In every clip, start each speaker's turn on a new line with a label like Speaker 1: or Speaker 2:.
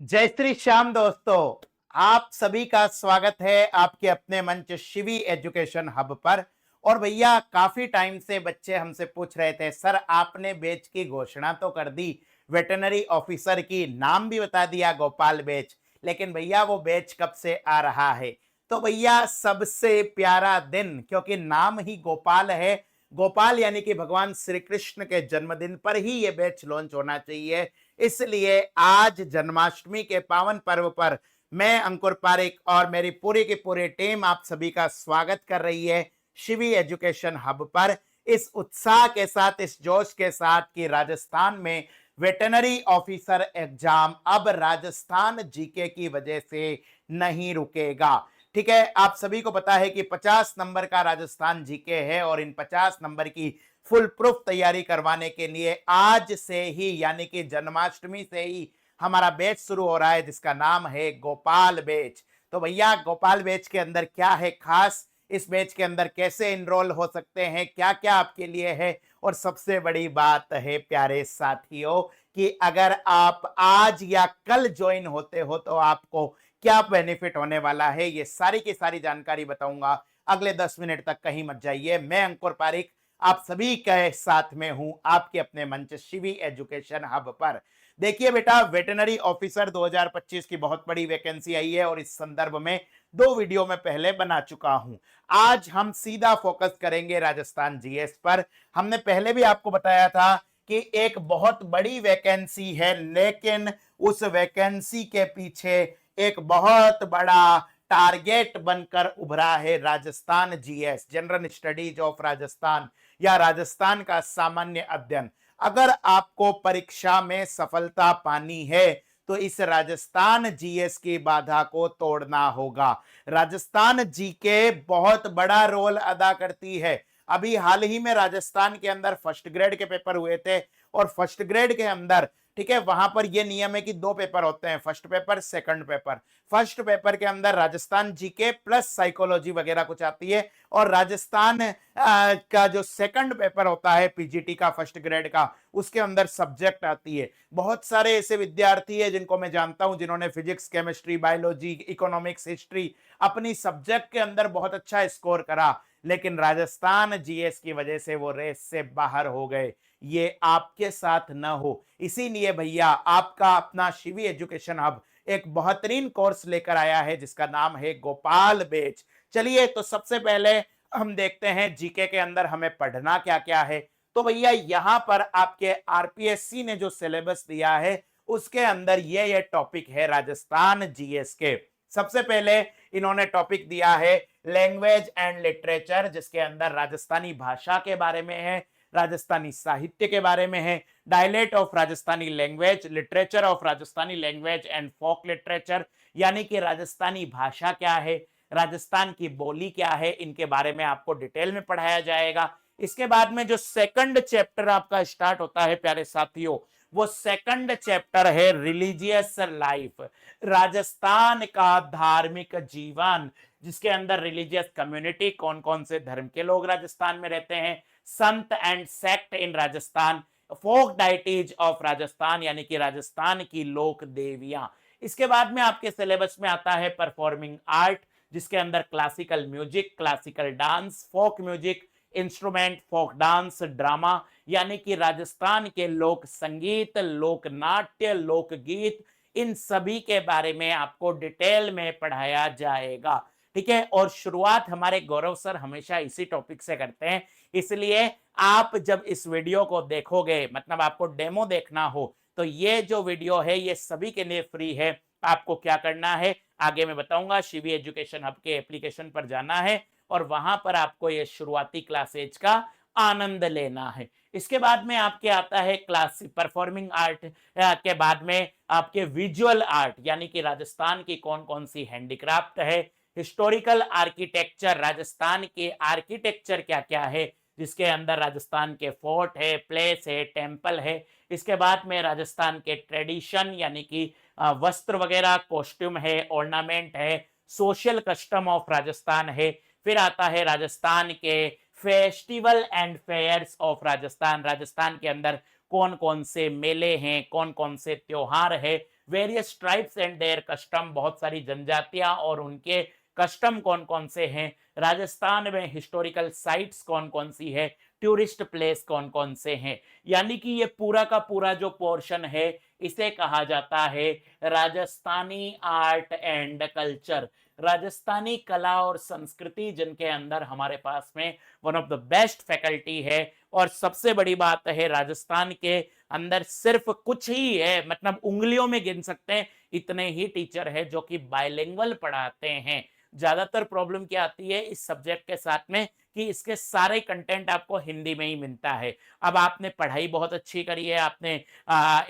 Speaker 1: जय श्री श्याम दोस्तों, आप सभी का स्वागत है आपके अपने मंच शिवी एजुकेशन हब पर। और भैया काफी टाइम से बच्चे हमसे पूछ रहे थे, सर आपने बैच की घोषणा तो कर दी, वेटरनरी ऑफिसर की नाम भी बता दिया गोपाल बैच, लेकिन भैया वो बैच कब से आ रहा है? तो भैया सबसे प्यारा दिन, क्योंकि नाम ही गोपाल है, गोपाल यानी कि भगवान श्री कृष्ण के जन्मदिन पर ही ये बैच लॉन्च होना चाहिए। इसलिए आज जन्माष्टमी के पावन पर्व पर मैं अंकुर पारिक और मेरी पूरी की पूरी टीम आप सभी का स्वागत कर रही है शिवी एजुकेशन हब पर। इस उत्साह के साथ, इस जोश के साथ कि राजस्थान में वेटरनरी ऑफिसर एग्जाम अब राजस्थान जीके की वजह से नहीं रुकेगा। ठीक है, आप सभी को पता है कि 50 नंबर का राजस्थान जीके है और इन 50 नंबर की फुल प्रूफ तैयारी करवाने के लिए आज से ही यानी कि जन्माष्टमी से ही हमारा बैच शुरू हो रहा है, जिसका नाम है गोपाल बैच। तो भैया गोपाल बैच के अंदर क्या है खास, इस बैच के अंदर कैसे इनरोल हो सकते हैं, क्या क्या आपके लिए है, और सबसे बड़ी बात है प्यारे साथियों कि अगर आप आज या कल ज्वाइन होते हो तो आपको क्या बेनिफिट होने वाला है, ये सारी की सारी जानकारी बताऊंगा। अगले 10 मिनट तक कहीं मत जाइए। मैं अंकुर पारिक आप सभी के साथ में हूं आपके अपने मंच शिवी एजुकेशन हब पर। देखिए बेटा, वेटरनरी ऑफिसर 2025 की बहुत बड़ी वैकेंसी आई है और इस संदर्भ में 2 वीडियो में पहले बना चुका हूं। आज हम सीधा फोकस करेंगे राजस्थान जीएस पर। हमने पहले भी आपको बताया था कि एक बहुत बड़ी वैकेंसी है, लेकिन उस वैकेंसी के पीछे एक बहुत बड़ा टारगेट बनकर उभरा है Rajasthan GS, general studies of Rajasthan, या राजस्थान का सामान्य अध्ययन। अगर आपको परीक्षा में सफलता पानी है तो इस राजस्थान जीएस की बाधा को तोड़ना होगा। राजस्थान जीके बहुत बड़ा रोल अदा करती है। अभी हाल ही में राजस्थान के अंदर फर्स्ट ग्रेड के पेपर हुए थे और फर्स्ट ग्रेड के अंदर, ठीक है, वहां पर यह नियम है कि 2 पेपर होते हैं, first paper second paper. First paper के अंदर राजस्थान जीके प्लस साइकोलॉजी वगैरह कुछ आती है, और राजस्थान का जो सेकंड पेपर होता है पीजीटी का फर्स्ट ग्रेड का, उसके अंदर सब्जेक्ट आती है। बहुत सारे ऐसे विद्यार्थी है जिनको मैं जानता हूं जिन्होंने physics, chemistry, biology, economics, history अपनी सब्जेक्ट के अंदर बहुत अच्छा स्कोर करा, लेकिन राजस्थान जीएस की वजह से वो रेस से बाहर हो गए। ये आपके साथ न हो, इसीलिए भैया आपका अपना शिवी एजुकेशन हब एक बेहतरीन कोर्स लेकर आया है जिसका नाम है गोपाल बैच। चलिए, तो सबसे पहले हम देखते हैं जीके के अंदर हमें पढ़ना क्या क्या है। तो भैया यहां पर आपके आरपीएससी ने जो सिलेबस दिया है उसके अंदर ये टॉपिक है राजस्थान जीएस के। सबसे पहले इन्होंने टॉपिक दिया है लैंग्वेज एंड लिटरेचर, जिसके अंदर राजस्थानी भाषा के बारे में है, राजस्थानी साहित्य के बारे में है, dialect of Rajasthani language, literature of Rajasthani language and folk literature, यानी कि राजस्थानी भाषा क्या है, राजस्थान की बोली क्या है, इनके बारे में आपको डिटेल में पढ़ाया जाएगा। इसके बाद में जो सेकंड चैप्टर आपका स्टार्ट होता है प्यारे साथियों, वो सेकंड चैप्टर है रिलीजियस लाइफ, राजस्थान का धार्मिक जीवन, जिसके अंदर रिलीजियस कम्युनिटी, कौन कौन से धर्म के लोग राजस्थान में रहते हैं, sant and sect in Rajasthan, folk deities of Rajasthan यानी कि राजस्थान की लोक देवियां। इसके बाद में आपके सिलेबस में आता है परफॉर्मिंग आर्ट, जिसके अंदर classical music, classical dance, folk music, instrument, folk dance, drama, यानी कि राजस्थान के लोक संगीत, लोक नाट्य, लोकगीत, इन सभी के बारे में आपको डिटेल में पढ़ाया जाएगा। ठीक है, और शुरुआत हमारे गौरव सर हमेशा इसी टॉपिक से करते हैं, इसलिए आप जब इस वीडियो को देखोगे, मतलब आपको डेमो देखना हो, तो ये जो वीडियो है ये सभी के लिए फ्री है। आपको क्या करना है आगे मैं बताऊंगा, शिवी एजुकेशन हब के एप्लीकेशन पर जाना है और वहां पर आपको ये शुरुआती क्लासेज का आनंद लेना है। इसके बाद में आपके आता है क्लास परफॉर्मिंग आर्ट, के बाद में आपके विजुअल आर्ट, यानी कि राजस्थान की कौन कौन सी हैंडीक्राफ्ट है, हिस्टोरिकल आर्किटेक्चर, राजस्थान के आर्किटेक्चर क्या क्या है, जिसके अंदर राजस्थान के फोर्ट है, प्लेस है, टेम्पल है। इसके बाद में राजस्थान के ट्रेडिशन यानी कि वस्त्र वगैरह, कॉस्ट्यूम है, ऑर्नामेंट है, सोशल कस्टम ऑफ राजस्थान है। फिर आता है राजस्थान के festival and fairs of Rajasthan, Rajasthan के अंदर कौन कौन से मेले हैं, कौन कौन से त्योहार है, various tribes and their custom, बहुत सारी जनजातियां और उनके कस्टम कौन कौन से हैं, राजस्थान में हिस्टोरिकल साइट्स कौन कौन सी है, टूरिस्ट प्लेस कौन कौन से हैं। यानी कि ये पूरा का पूरा जो पोर्शन है इसे कहा जाता है Rajasthani art and culture, Rajasthani कला और संस्कृति, जिनके अंदर हमारे पास में one of the best faculty है। और सबसे बड़ी बात है, राजस्थान के अंदर सिर्फ कुछ ही है, मतलब उंगलियों में गिन सकते हैं इतने ही टीचर है जो कि बाइलिंगुअल पढ़ाते हैं। ज्यादातर प्रॉब्लम क्या आती है इस सब्जेक्ट के साथ में कि इसके सारे कंटेंट आपको हिंदी में ही मिलता है। अब आपने पढ़ाई बहुत अच्छी करी है, आपने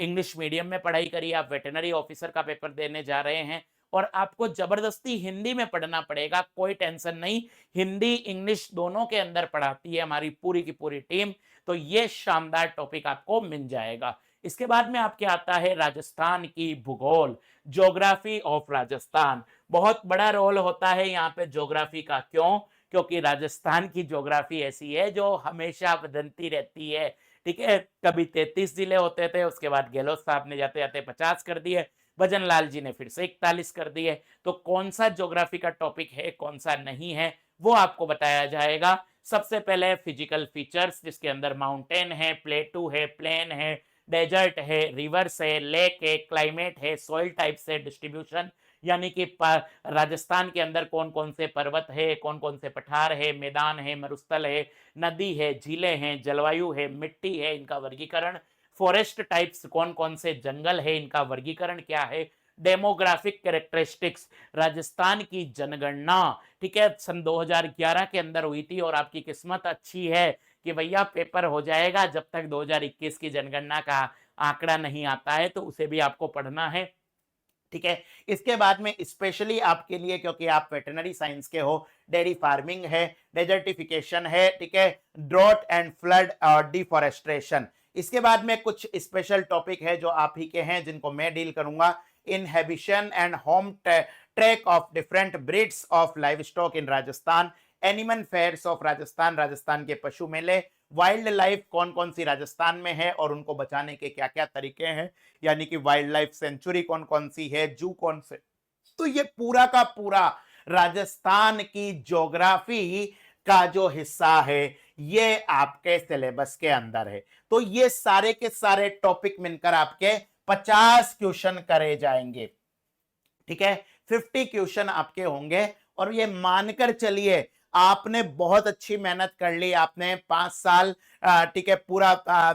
Speaker 1: इंग्लिश मीडियम में पढ़ाई करी, आप वेटरनरी ऑफिसर का पेपर देने जा रहे हैं और आपको जबरदस्ती हिंदी में पढ़ना पड़ेगा, कोई टेंशन नहीं, हिंदी इंग्लिश दोनों के अंदर पढ़ाती है हमारी पूरी की पूरी टीम। तो ये शानदार टॉपिक आपको मिल जाएगा। इसके बाद में आपके आता है राजस्थान की भूगोल, ज्योग्राफी ऑफ राजस्थान। बहुत बड़ा रोल होता है यहाँ पे ज्योग्राफी का, क्यों? क्योंकि राजस्थान की ज्योग्राफी ऐसी है जो हमेशा बदलती रहती है। ठीक है, कभी 33 जिले होते थे, उसके बाद गहलोत साहब ने जाते जाते 50 कर दिए, भजन लाल जी ने फिर से 41 कर दिए। तो कौन सा ज्योग्राफी का टॉपिक है, कौन सा नहीं है, वो आपको बताया जाएगा। सबसे पहले फिजिकल फीचर्स, जिसके अंदर माउंटेन है, प्लेटू है, प्लेन है, डेजर्ट है, रिवर्स है, लेक है, क्लाइमेट है, सॉइल टाइप्स है, डिस्ट्रीब्यूशन, यानी कि राजस्थान के अंदर कौन कौन से पर्वत है, कौन कौन से पठार है, मैदान है, मरुस्थल है, नदी है, झीलें हैं, जलवायु है, मिट्टी है, इनका वर्गीकरण, फॉरेस्ट टाइप्स, कौन कौन से जंगल है, इनका वर्गीकरण क्या है, डेमोग्राफिक कैरेक्टरिस्टिक्स, राजस्थान की जनगणना। ठीक है, सन 2011 के अंदर हुई थी और आपकी किस्मत अच्छी है कि भैया पेपर हो जाएगा, जब तक 2021 की जनगणना का आंकड़ा नहीं आता है तो उसे भी आपको पढ़ना है। ठीक है, इसके बाद में स्पेशली आपके लिए, क्योंकि आप वेटरनरी साइंस के हो, डेयरी फार्मिंग है, डेजर्टिफिकेशन है, ठीक है, ड्रॉट एंड फ्लड और डिफॉरेस्ट्रेशन। इसके बाद में कुछ स्पेशल टॉपिक है जो आप ही के हैं, जिनको मैं डील करूंगा। Inhabitation and home track of different breeds of livestock in Rajasthan, animal fairs of Rajasthan, Rajasthan के पशु मेले, वाइल्ड लाइफ कौन कौन सी राजस्थान में है और उनको बचाने के क्या क्या तरीके हैं, यानी कि वाइल्ड लाइफ सेंचुरी कौन कौन सी है, जू कौन से। तो ये पूरा का पूरा राजस्थान की ज्योग्राफी का जो हिस्सा है ये आपके सिलेबस के अंदर है। तो ये सारे के सारे टॉपिक मिलकर आपके 50 क्वेश्चन करे जाएंगे। ठीक है, 50 क्वेश्चन आपके होंगे और ये मानकर चलिए आपने बहुत अच्छी मेहनत कर ली, आपने 5 साल ठीक है पूरा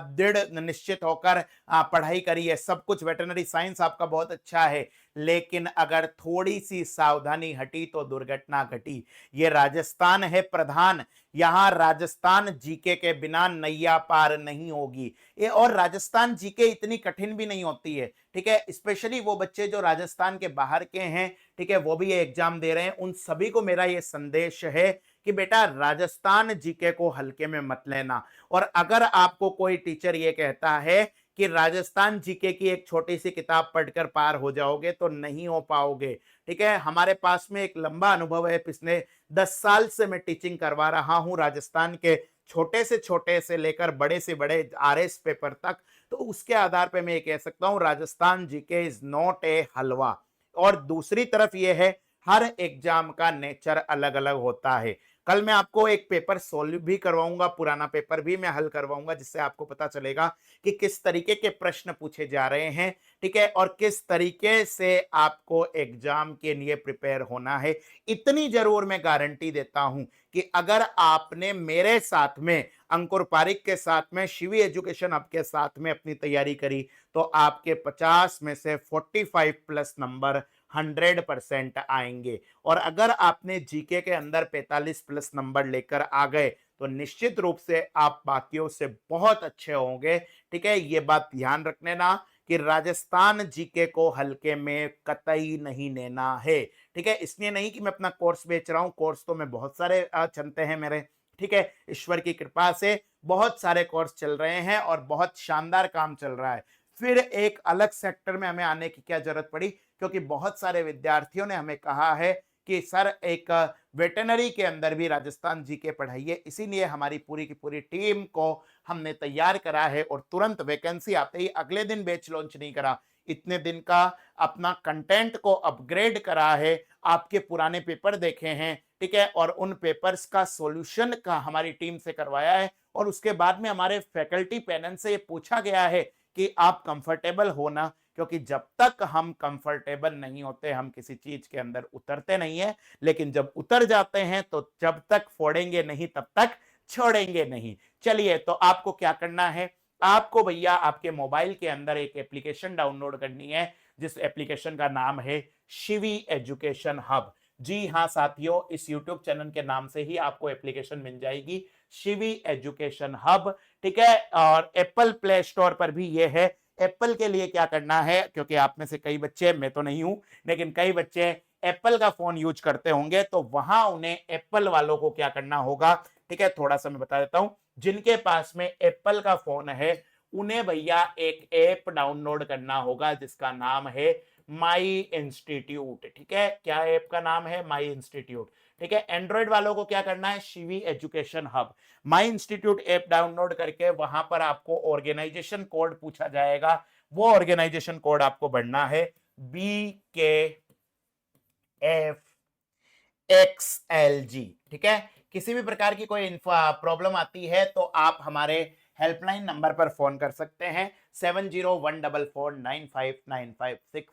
Speaker 1: दृढ़ निश्चित होकर पढ़ाई करी है, सब कुछ वेटरनरी साइंस आपका बहुत अच्छा है, लेकिन अगर थोड़ी सी सावधानी हटी तो दुर्घटना घटी। ये राजस्थान है प्रधान, यहां राजस्थान जीके के बिना नैया पार नहीं होगी। ये और राजस्थान जीके इतनी कठिन भी नहीं होती है। ठीक है, स्पेशली वो बच्चे जो राजस्थान के बाहर के हैं, ठीक है, वो भी ये एग्जाम दे रहे हैं, उन सभी को मेरा ये संदेश है कि बेटा राजस्थान जीके को हल्के में मत लेना। और अगर आपको कोई टीचर ये कहता है कि राजस्थान जीके की एक छोटी सी किताब पढ़कर पार हो जाओगे, तो नहीं हो पाओगे। ठीक है, हमारे पास में एक लंबा अनुभव है, पिछले 10 साल से मैं टीचिंग करवा रहा हूं राजस्थान के छोटे से लेकर बड़े से बड़े आरएस पेपर तक। तो उसके आधार पे मैं ये कह सकता हूं Rajasthan GK is not a halwa. और दूसरी तरफ ये है, हर एग्जाम का नेचर अलग अलग होता है। कल मैं आपको एक पेपर सोल्व भी करवाऊंगा, पुराना पेपर भी मैं हल करवाऊंगा, जिससे आपको पता चलेगा कि किस तरीके के प्रश्न पूछे जा रहे हैं। ठीक है, और किस तरीके से आपको एग्जाम के लिए प्रिपेयर होना है। इतनी जरूर मैं गारंटी देता हूं कि अगर आपने मेरे साथ में, अंकुर पारिक के साथ में, शिवी एजुकेशन हब के साथ में अपनी तैयारी करी, तो आपके 50 में से 45 प्लस नंबर 100% आएंगे। और अगर आपने जीके के अंदर 45 प्लस नंबर लेकर आ गए तो निश्चित रूप से आप बाकियों से बहुत अच्छे होंगे। ठीक है, ये बात ध्यान रखने ना कि राजस्थान जीके को हल्के में कतई नहीं लेना है। ठीक है, इसलिए नहीं कि मैं अपना कोर्स बेच रहा हूं, कोर्स तो मैं बहुत सारे चलते हैं मेरे। ठीक है, ईश्वर की कृपा से बहुत सारे कोर्स चल रहे हैं और बहुत शानदार काम चल रहा है। फिर एक अलग सेक्टर में हमें आने की क्या जरूरत पड़ी, क्योंकि बहुत सारे विद्यार्थियों ने हमें कहा है कि सर एक वेटनरी के अंदर भी राजस्थान जीके पढ़ाइए, इसीलिए हमारी पूरी की पूरी टीम को हमने तैयार करा है और तुरंत वैकेंसी आते ही अगले दिन बैच लॉन्च नहीं करा, इतने दिन का अपना कंटेंट को अपग्रेड करा है, आपके पुराने पेपर देखे हैं, ठीक है, और उन पेपर्स का सॉल्यूशन का हमारी टीम से करवाया है और उसके बाद में हमारे फैकल्टी पैनल से ये पूछा गया है कि आप कंफर्टेबल हो ना, क्योंकि जब तक हम कंफर्टेबल नहीं होते हम किसी चीज के अंदर उतरते नहीं है, लेकिन जब उतर जाते हैं तो जब तक फोड़ेंगे नहीं तब तक छोड़ेंगे नहीं। चलिए, तो आपको क्या करना है, आपको भैया आपके मोबाइल के अंदर एक एप्लीकेशन डाउनलोड करनी है, जिस एप्लीकेशन का नाम है शिवी एजुकेशन हब। जी हाँ साथियों, इस YouTube चैनल के नाम से ही आपको एप्लीकेशन मिल जाएगी, शिवी एजुकेशन हब, ठीक है, और एप्पल प्ले स्टोर पर भी ये है। एप्पल के लिए क्या करना है, क्योंकि आप में से कई बच्चे, मैं तो नहीं हूं लेकिन कई बच्चे एप्पल का फोन यूज करते होंगे, तो वहां उन्हें एप्पल वालों को क्या करना होगा, ठीक है, थोड़ा सा मैं बता देता हूं। जिनके पास में एप्पल का फोन है उन्हें भैया एक ऐप डाउनलोड करना होगा जिसका नाम है माई इंस्टीट्यूट, ठीक है, क्या ऐप का नाम है, माई इंस्टीट्यूट, ठीक है। एंड्रॉइड वालों को क्या करना है, शिवी एजुकेशन हब, माई इंस्टीट्यूट ऐप डाउनलोड करके वहां पर आपको ऑर्गेनाइजेशन कोड पूछा जाएगा, वो ऑर्गेनाइजेशन कोड आपको भरना है BKFXLG, ठीक है। किसी भी प्रकार की कोई प्रॉब्लम आती है तो आप हमारे हेल्पलाइन नंबर पर फोन कर सकते हैं 7014495956,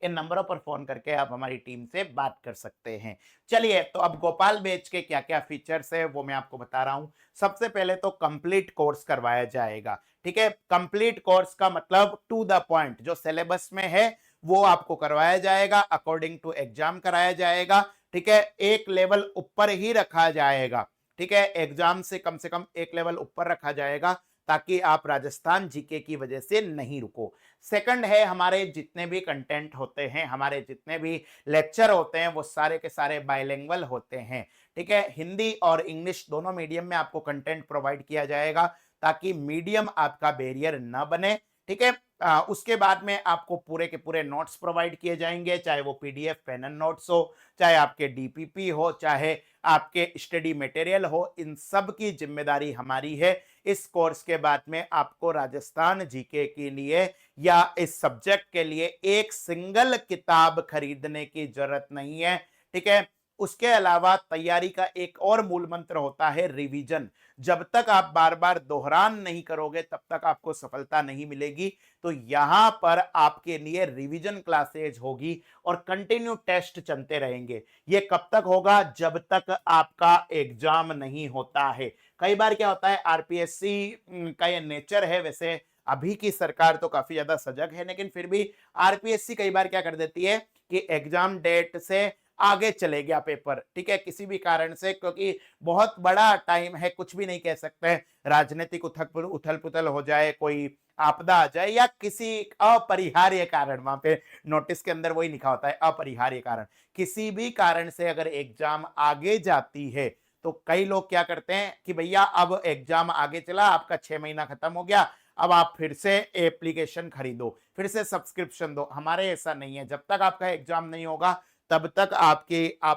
Speaker 1: इन नंबरों पर फोन करके आप हमारी टीम से बात कर सकते हैं। चलिए, तो अब गोपाल बैच के क्या क्या फीचर्स है वो मैं आपको बता रहा हूं। सबसे पहले तो कंप्लीट कोर्स करवाया जाएगा, ठीक है। कंप्लीट कोर्स का मतलब टू द पॉइंट, जो सिलेबस में है वो आपको करवाया जाएगा, अकॉर्डिंग टू एग्जाम कराया जाएगा, ठीक है। एक लेवल ऊपर ही रखा जाएगा, ठीक है, एग्जाम से कम एक लेवल ऊपर रखा जाएगा, ताकि आप राजस्थान जीके की वजह से नहीं रुको। सेकंड है, हमारे जितने भी कंटेंट होते हैं, हमारे जितने भी लेक्चर होते हैं, वो सारे के सारे बाइलिंगुअल होते हैं, ठीक है। हिंदी और इंग्लिश दोनों मीडियम में आपको कंटेंट प्रोवाइड किया जाएगा, ताकि मीडियम आपका बैरियर न बने, ठीक है। उसके बाद में आपको पूरे के पूरे नोट्स प्रोवाइड किए जाएंगे, चाहे वो पीडीएफ पेन एंड नोट्स हो, चाहे आपके डीपीपी हो, चाहे आपके स्टडी मटेरियल हो, इन सब की जिम्मेदारी हमारी है। इस कोर्स के बाद में आपको राजस्थान जीके के लिए या इस सब्जेक्ट के लिए एक सिंगल किताब खरीदने की जरूरत नहीं है, ठीक है। उसके अलावा तैयारी का एक और मूल मंत्र होता है रिवीजन। जब तक आप बार बार दोहरान नहीं करोगे तब तक आपको सफलता नहीं मिलेगी। तो यहां पर आपके लिए रिवीजन क्लासेज होगी और कंटिन्यू टेस्ट चलते रहेंगे। ये कब तक होगा, जब तक आपका एग्जाम नहीं होता है। कई बार क्या होता है, आरपीएससी का ये नेचर है, वैसे अभी की सरकार तो काफी ज्यादा सजग है, लेकिन फिर भी आरपीएससी कई बार क्या कर देती है कि एग्जाम डेट से आगे चले गया पेपर, ठीक है, किसी भी कारण से, क्योंकि बहुत बड़ा टाइम है, कुछ भी नहीं कह सकते हैं, राजनीतिक उथल पुथल हो जाए, कोई आपदा आ जाए, या किसी अपरिहार्य कारण, वहां पे नोटिस के अंदर वही लिखा होता है अपरिहार्य कारण, किसी भी कारण से अगर एग्जाम आगे जाती है तो कई लोग क्या करते हैं कि भैया अब एग्जाम आगे चला, आपका 6 महीना खत्म हो गया, अब आप फिर से एप्लीकेशन खरीदो, फिर से सब्सक्रिप्शन दो। हमारे ऐसा नहीं है, जब तक आपका एग्जाम नहीं होगा तब तक आप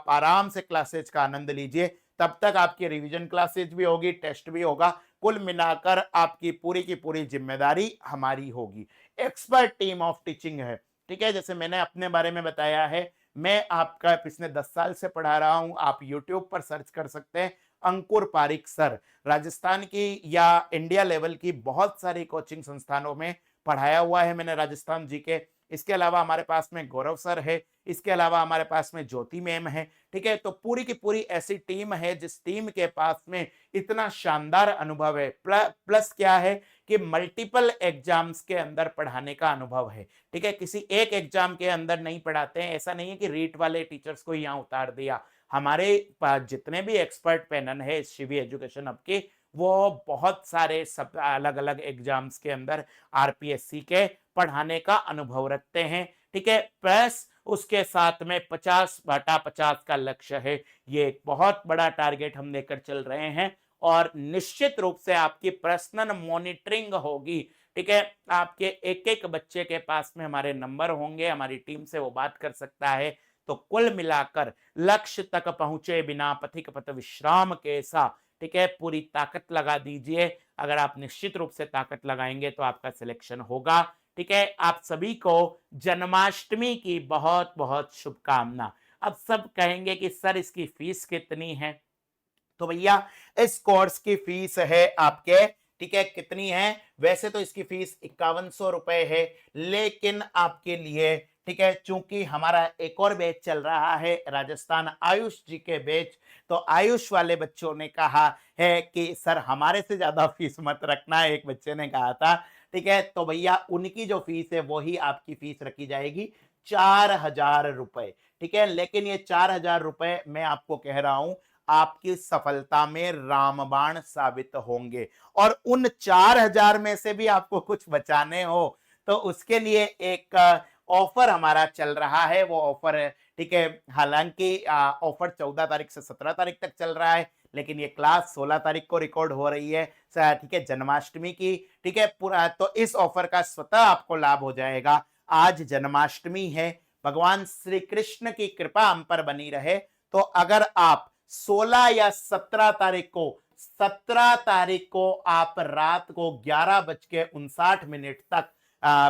Speaker 1: आराम से क्लासेज का आनंद लीजिए, तब तक आपकी रिवीजन क्लासेज भी होगी, टेस्ट भी होगा, कुल मिलाकर आपकी पूरी की पूरी जिम्मेदारी हमारी होगी। एक्सपर्ट टीम ऑफ टीचिंग है, ठीक है। जैसे मैंने अपने बारे में बताया है, मैं आपका पिछले 10 साल से पढ़ा रहा हूं, आप यूट्यूब पर सर्च कर सकते हैं, अंकुर पारिक सर, राजस्थान की या इंडिया लेवल की बहुत सारी कोचिंग संस्थानों में पढ़ाया हुआ है मैंने राजस्थान जी के। इसके अलावा हमारे पास में गौरव सर है, इसके अलावा हमारे पास में ज्योति मैम है, ठीक है। तो पूरी की पूरी ऐसी टीम है जिस टीम के पास में इतना शानदार अनुभव है, प्लस क्या है कि मल्टीपल एग्जाम्स के अंदर पढ़ाने का अनुभव है, ठीक है। किसी एक एग्जाम के अंदर नहीं पढ़ाते हैं, ऐसा नहीं है कि रीट वाले टीचर्स को यहाँ उतार दिया। हमारे पास जितने भी एक्सपर्ट पैनल है शिवी एजुकेशन हब के, वो बहुत सारे सब अलग अलग एग्जाम्स के अंदर आरपीएससी के पढ़ाने का अनुभव रखते हैं, ठीक है। प्लस उसके साथ में 50/50 का लक्ष्य है, ये एक बहुत बड़ा टारगेट हम लेकर चल रहे हैं, और निश्चित रूप से आपकी पर्सनल मॉनिटरिंग होगी, ठीक है। आपके एक एक बच्चे के पास में हमारे नंबर होंगे, हमारी टीम से वो बात कर सकता है, तो कुल मिलाकर लक्ष्य तक पहुंचे बिना पथिक पथ विश्राम कैसा, ठीक है, पूरी ताकत लगा दीजिए। अगर आप निश्चित रूप से ताकत लगाएंगे तो आपका सिलेक्शन होगा, ठीक है। आप सभी को जन्माष्टमी की बहुत बहुत शुभकामना। अब सब कहेंगे कि सर इसकी फीस कितनी है, तो भैया इस कोर्स की फीस है आपके, ठीक है, कितनी है, वैसे तो इसकी फीस 5100 रुपए है, लेकिन आपके लिए, ठीक है, चूंकि हमारा एक और बैच चल रहा है राजस्थान आयुष जी के बैच, तो आयुष वाले बच्चों ने कहा है कि सर हमारे से ज्यादा फीस मत रखना, एक बच्चे ने कहा था, ठीक है, तो भैया उनकी जो फीस है वही आपकी फीस रखी जाएगी 4000 रुपए, ठीक है। लेकिन ये 4000 रुपए मैं आपको कह रहा हूं आपकी सफलता में रामबाण साबित होंगे, और उन 4000 में से भी आपको कुछ बचाने हो तो उसके लिए एक ऑफर हमारा चल रहा है, वो ऑफर, ठीक है, हालांकि ऑफर 14 तारीख से 17 तारीख तक चल रहा है, लेकिन ये क्लास 16 तारीख को रिकॉर्ड हो रही है, ठीक है, जन्माष्टमी की, ठीक है, पूरा तो इस ऑफर का स्वतः आपको लाभ हो जाएगा। आज जन्माष्टमी है, भगवान श्री कृष्ण की कृपा हम पर बनी रहे, तो अगर आप 16 या 17 तारीख को, 17 तारीख को आप रात को 11:59 तक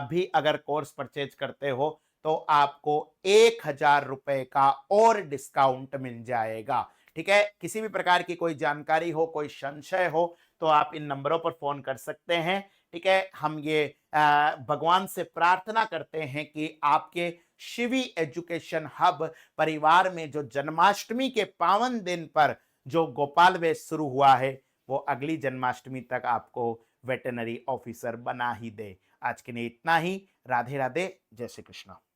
Speaker 1: भी अगर कोर्स परचेज करते हो तो आपको 1000 रुपए का और डिस्काउंट मिल जाएगा, ठीक है। किसी भी प्रकार की कोई जानकारी हो, कोई संशय हो, तो आप इन नंबरों पर फोन कर सकते हैं, ठीक है। हम ये भगवान से प्रार्थना करते हैं कि आपके शिवी एजुकेशन हब परिवार में जो जन्माष्टमी के पावन दिन पर जो गोपाल वेश शुरू हुआ है, वो अगली जन्माष्टमी तक आपको वेटरनरी ऑफिसर बना ही दे। आज के लिए इतना ही। राधे राधे, जय श्री कृष्ण।